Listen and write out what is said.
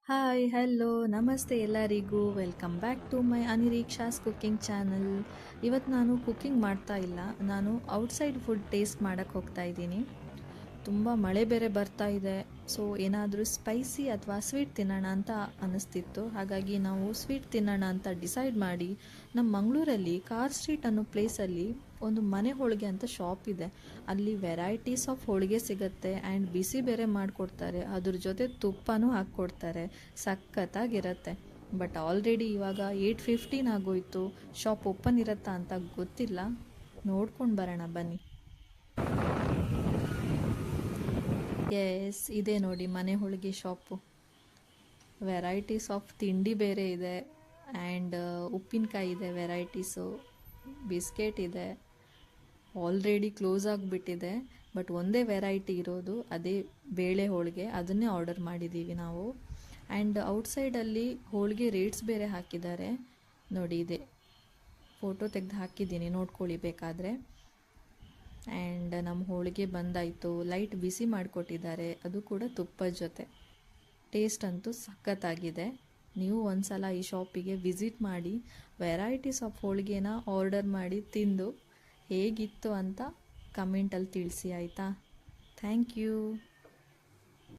Hi hello ನಮಸ್ತೆ ಎಲ್ಲರಿಗೂ welcome back to my Anireeksha's cooking channel. ಇವತ್ತು ನಾನು ಕುಕ್ಕಿಂಗ್ ಮಾಡ್ತಾ ಇಲ್ಲ, ನಾನು ಔಟ್ಸೈಡ್ ಫುಡ್ ಟೇಸ್ಟ್ ಮಾಡೋಕ್ಕೆ ಹೋಗ್ತಾ ಇದ್ದೀನಿ. ತುಂಬ ಮಳೆ ಬೇರೆ ಬರ್ತಾ ಇದೆ, ಸೊ ಏನಾದರೂ ಸ್ಪೈಸಿ ಅಥವಾ ಸ್ವೀಟ್ ತಿನ್ನೋಣ ಅಂತ ಅನ್ನಿಸ್ತಿತ್ತು. ಹಾಗಾಗಿ ನಾವು ಸ್ವೀಟ್ ತಿನ್ನೋಣ ಅಂತ ಡಿಸೈಡ್ ಮಾಡಿ ನಮ್ಮ ಮಂಗಳೂರಲ್ಲಿ ಕಾರ್ ಸ್ಟ್ರೀಟ್ ಅನ್ನೋ ಪ್ಲೇಸಲ್ಲಿ ಒಂದು ಮನೆ ಹೋಳಿಗೆ ಅಂತ ಶಾಪ್ ಇದೆ. ಅಲ್ಲಿ ವೆರೈಟೀಸ್ ಆಫ್ ಹೋಳಿಗೆ ಸಿಗುತ್ತೆ ಆ್ಯಂಡ್ ಬಿಸಿ ಬೇರೆ ಮಾಡಿಕೊಡ್ತಾರೆ, ಅದ್ರ ಜೊತೆ ತುಪ್ಪನೂ ಹಾಕ್ಕೊಡ್ತಾರೆ. ಸಖತ್ತಾಗಿರುತ್ತೆ. ಬಟ್ ಆಲ್ರೆಡಿ ಇವಾಗ 8:15 ಆಗೋಯ್ತು. ಶಾಪ್ ಓಪನ್ ಇರುತ್ತಾ ಅಂತ ಗೊತ್ತಿಲ್ಲ, ನೋಡ್ಕೊಂಡು ಬರೋಣ ಬನ್ನಿ. ಎಸ್, ಇದೆ ನೋಡಿ ಮನೆ ಹೋಳಿಗೆ ಶಾಪು. ವೆರೈಟೀಸ್ ಆಫ್ ತಿಂಡಿ ಬೇರೆ ಇದೆ ಆ್ಯಂಡ್ ಉಪ್ಪಿನಕಾಯಿ ಇದೆ, ವೆರೈಟೀಸು ಬಿಸ್ಕೆಟ್ ಇದೆ. ಆಲ್ರೆಡಿ ಕ್ಲೋಸ್ ಆಗಿಬಿಟ್ಟಿದೆ, ಬಟ್ ಒಂದೇ ವೆರೈಟಿ ಇರೋದು, ಅದೇ ಬೇಳೆ ಹೋಳಿಗೆ. ಅದನ್ನೇ ಆರ್ಡರ್ ಮಾಡಿದ್ದೀವಿ ನಾವು. ಆ್ಯಂಡ್ ಔಟ್ಸೈಡಲ್ಲಿ ಹೋಳಿಗೆ ರೇಟ್ಸ್ ಬೇರೆ ಹಾಕಿದ್ದಾರೆ ನೋಡಿ, ಇದೆ ಫೋಟೋ ತೆಗೆದು ಹಾಕಿದ್ದೀನಿ, ನೋಡ್ಕೊಳ್ಳಿ ಬೇಕಾದರೆ. ಆ್ಯಂಡ್ ನಮ್ಮ ಹೋಳಿಗೆ ಬಂದಾಯಿತು, ಲೈಟ್ ಬಿಸಿ ಮಾಡಿಕೊಟ್ಟಿದ್ದಾರೆ, ಅದು ಕೂಡ ತುಪ್ಪದ ಜೊತೆ. ಟೇಸ್ಟ್ ಅಂತೂ ಸಖತ್ತಾಗಿದೆ. ನೀವು ಒಂದ್ಸಲ ಈ ಶಾಪಿಗೆ ವಿಸಿಟ್ ಮಾಡಿ ವೆರೈಟೀಸ್ ಆಫ್ ಹೋಳಿಗೆನ ಆರ್ಡರ್ ಮಾಡಿ ತಿಂದು ಹೇಗಿತ್ತು ಅಂತ ಕಮೆಂಟಲ್ಲಿ ತಿಳಿಸಿ ಆಯಿತಾ. Thank you.